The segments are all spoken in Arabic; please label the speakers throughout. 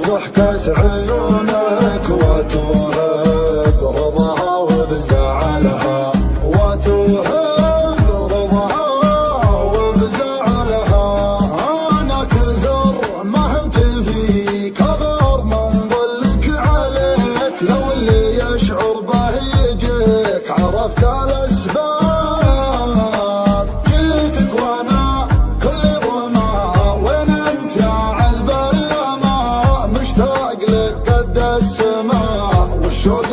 Speaker 1: ضحكة عيونك واتوه برضاها وبزعلها، واتوه برضاها وبزعلها. انا كثر ما همت فيك اغار من ظلك عليك، لو اللي يشعر به يجيك عرفت الاسباب. جيتك وانا كل ظما وين انت يا عذب اليما، مشتاق لك قد السماء والشوق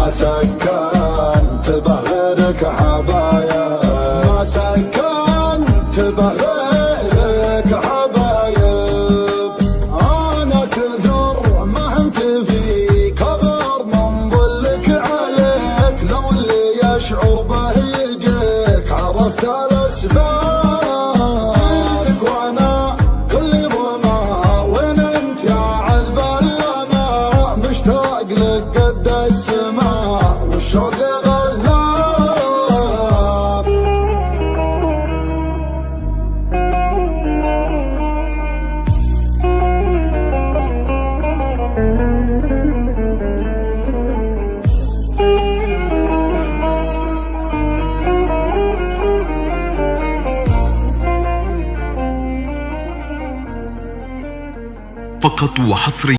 Speaker 1: سكنت بغيرك حبايب، ما سكنت بغيرك حبايب. انا كثر ما همت فيك اغار من ظلك عليك، لو اللي يشعر به يجيك عرفت الاسباب. جيتك وانا كل ظما وين انت يا عذب اليما، مشتاق لك قد السماء والشوق غلاب.
Speaker 2: فقط وحصريا.